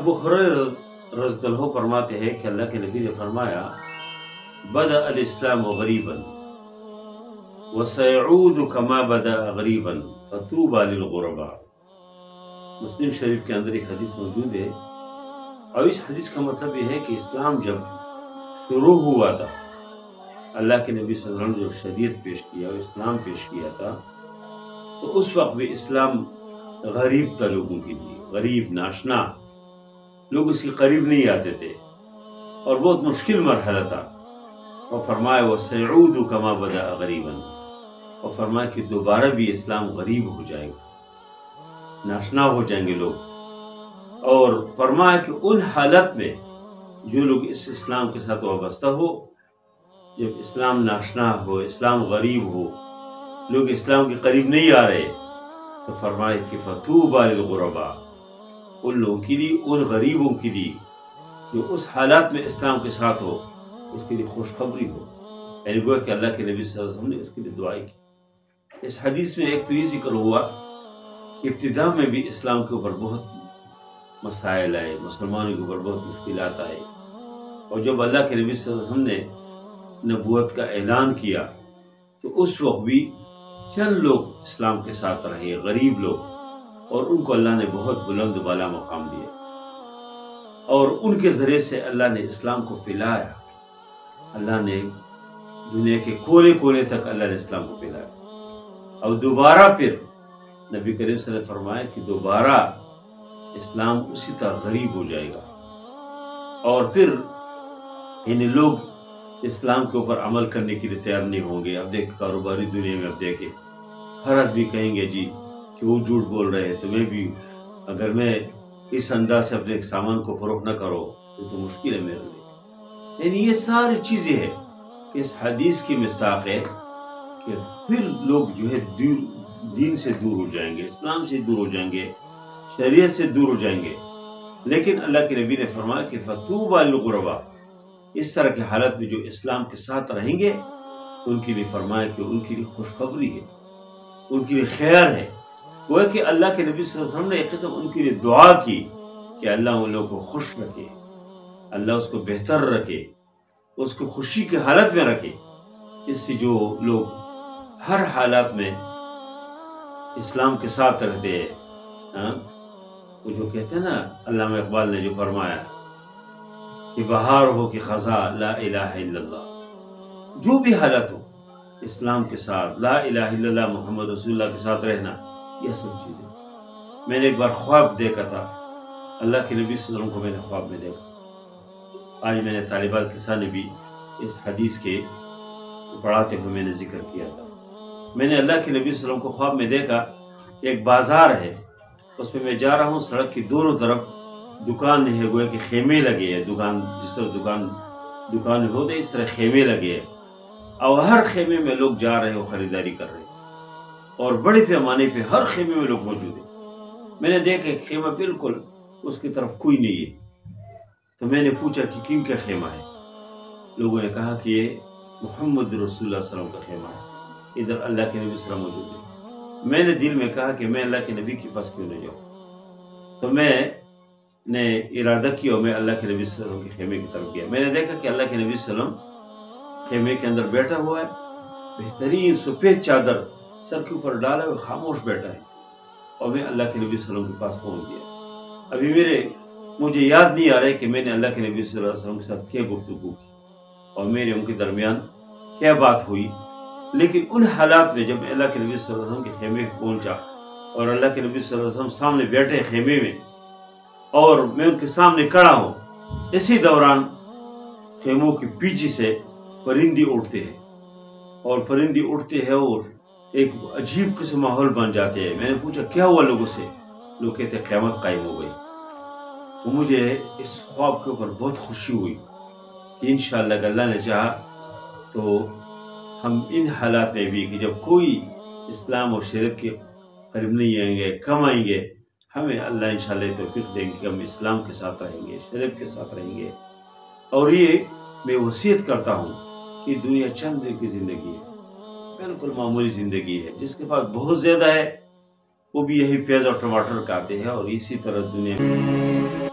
अबू हुरैरा रज़ियल्लाहु अन्हु फरमाते हैं कि अल्लाह के नबी ने फरमाया, बदा अल इस्लाम गरीबन व सयऊद कमा बदा गरीबन फतूबा लिल गुरबा। मुस्लिम शरीफ के अंदर एक हदीस मौजूद है और इस हदीस का मतलब यह है कि इस्लाम जब शुरू हुआ था, अल्लाह के नबी सल्लल्लाहु अलैहि वसल्लम ने जब शरीयत पेश किया और इस्लाम पेश किया था, तो उस वक्त भी इस्लाम गरीब था लोगों के लिए, गरीब नाशना, लोग उसके करीब नहीं आते थे और बहुत मुश्किल मरहला था। और फरमाया वो सयऊद कमा बदा गरीबन, और फरमाया कि दोबारा भी इस्लाम गरीब हो जाएगा, नाशना हो जाएंगे लोग। और फरमाया कि उन हालत में जो लोग इस इस्लाम के साथ वाबस्ता हो, जब इस्लाम नाशना हो, इस्लाम गरीब हो, लोग इस्लाम के करीब नहीं आ रहे, तो फरमाया कि फतूबा लिल गुरबा, उन लोगों के लिए, उन गरीबों के लिए जो उस हालात में इस्लाम के साथ हो, उसके लिए खुशखबरी हो। यानी गोया कि अल्लाह के नबी सल्लल्लाहु अलैहि वसल्लम ने उसके लिए दुआई की। इस हदीस में एक तो ये जिक्र हुआ कि इब्तिदा में भी इस्लाम के ऊपर बहुत मसाइल आए, मुसलमानों के ऊपर बहुत मुश्किलात आए, और जब अल्लाह के नबी सल्लल्लाहु अलैहि वसल्लम ने नबूवत का ऐलान किया तो उस वक्त भी चंद लोग इस्लाम के साथ रहे, गरीब लोग, और उनको अल्लाह ने बहुत बुलंद वाला मकाम दिया और उनके ज़रिए से अल्लाह ने इस्लाम को फैलाया। अल्लाह ने दुनिया के कोने कोने तक अल्लाह ने इस्लाम को फैलाया। और दोबारा फिर नबी करीम सल्लल्लाहु अलैहि वसल्लम ने फरमाया कि दोबारा इस्लाम उसी तरह गरीब हो जाएगा और फिर इन लोग इस्लाम के ऊपर अमल करने के लिए तैयार नहीं होंगे। अब देख, कारोबारी दुनिया में अब देखे हर आदमी कहेंगे जी कि वो झूठ बोल रहे हैं, तो मैं भी, अगर मैं इस अंदाज से अपने सामान को फरोख्त न करो तो मुश्किल है मेरे लिए। यानी ये सारी चीज़ें हैं कि इस हदीस की मिस्ताक है कि फिर लोग जो है दीन से दूर हो जाएंगे, इस्लाम से दूर हो जाएंगे, शरीयत से दूर हो जाएंगे। लेकिन अल्लाह के नबी ने फरमाया कि फतूबा लिल गुरबा, इस तरह के हालत में जो इस्लाम के साथ रहेंगे उनके लिए फरमाया कि उनके लिए खुशखबरी है, उनके लिए खैर है। वो है कि अल्लाह के नबी सल्लल्लाहु अलैहि वसल्लम ने एक किस्म उनके लिए दुआ की कि अल्लाह उन लोगों को खुश रखे, अल्लाह उसको बेहतर रखे, उसको खुशी की हालत में रखे। इससे जो लोग हर हालात में इस्लाम के साथ रहते हैं, वो जो कहते हैं ना, अल्लामा इकबाल ने जो फरमाया कि बहार हो कि खज़ा ला इलाहा इल्लल्लाह, जो भी हालत हो इस्लाम के साथ, ला इलाहा इल्लल्लाह मोहम्मद रसूलुल्लाह के साथ रहना, यह सब चीज़ें। मैंने एक बार ख्वाब देखा था, अल्लाह के नबी सल्लल्लाहु अलैहि वसल्लम को मैंने ख्वाब में देखा। आज मैंने तालिबात के साथ भी इस हदीस के पढ़ाते हुए मैंने जिक्र किया था। मैंने अल्लाह के नबी सल्लल्लाहु अलैहि वसल्लम को ख्वाब में देखा, एक बाजार है, उसमें मैं जा रहा हूँ, सड़क की दोनों तरफ दुकान है, गोया कि खेमे लगे हैं, दुकान जिस तरह दुकान होते इस तरह खेमे लगे हैं, और हर खेमे में लोग जा रहे हो, खरीदारी कर रहे हैं, और बड़े पैमाने पे हर खेमे में लोग मौजूद हैं। मैंने देखा खेमा बिल्कुल उसकी तरफ कोई नहीं है, तो मैंने पूछा कि किन का खेमा है। लोगों ने कहा कि ये मोहम्मद रसूलुल्लाह सल्लल्लाहु अलैहि वसल्लम का खेमा है, इधर अल्लाह के नबी सल्लल्लाहु अलैहि वसल्लम मौजूद है। मैंने दिल में कहा कि मैं अल्लाह के नबी के पास क्यों नहीं जाऊँ, तो मैंने इरादा किया और मैं अल्लाह के नबी सल्लल्लाहु अलैहि वसल्लम के खेमे की तरफ गया। मैंने देखा कि अल्लाह के नबी सल्लल्लाहु अलैहि वसल्लम खेमे के अंदर बैठा हुआ है, बेहतरीन सफ़ेद चादर सर के ऊपर डाला हुआ खामोश बैठा है, और मैं अल्लाह के नबी सल्लल्लाहु अलैहि वसल्लम के पास पहुंच गया। अभी मुझे याद नहीं आ रहा है कि मैंने अल्लाह के नबी सल्लल्लाहु अलैहि वसल्लम के साथ क्या गुफ्तगू की और मेरे उनके दरमियान क्या बात हुई, लेकिन उन हालात में जब मैं अल्लाह के नबी सल्लल्लाहु अलैहि वसल्लम के खेमे पहुंचा और अल्लाह के नबी सल्लल्लाहु अलैहि वसल्लम सामने बैठे खेमे में और मैं उनके सामने खड़ा हूँ, इसी दौरान खेमों के पीछे से परिंदे उड़ते हैं और परिंदे उड़ते हैं और एक अजीब किस्म माहौल बन जाते हैं। मैंने पूछा क्या हुआ लोगों से, लोग कहते क़यामत कायम हो गई। तो मुझे इस ख्वाब के ऊपर बहुत खुशी हुई कि इंशाअल्लाह अल्लाह ने चाहा तो हम इन हालात में भी कि जब कोई इस्लाम और शरीयत के करीब नहीं आएंगे, कम आएंगे, हमें अल्लाह इंशाअल्लाह तौफीक देंगे कि हम इस्लाम के साथ रहेंगे, शरीयत के साथ रहेंगे। और ये मैं वसीयत करता हूँ कि दुनिया चंद दिन की ज़िंदगी है, बिल्कुल मामूली ज़िंदगी है। जिसके पास बहुत ज़्यादा है वो भी यही प्याज और टमाटर खाते हैं और इसी तरह दुनिया में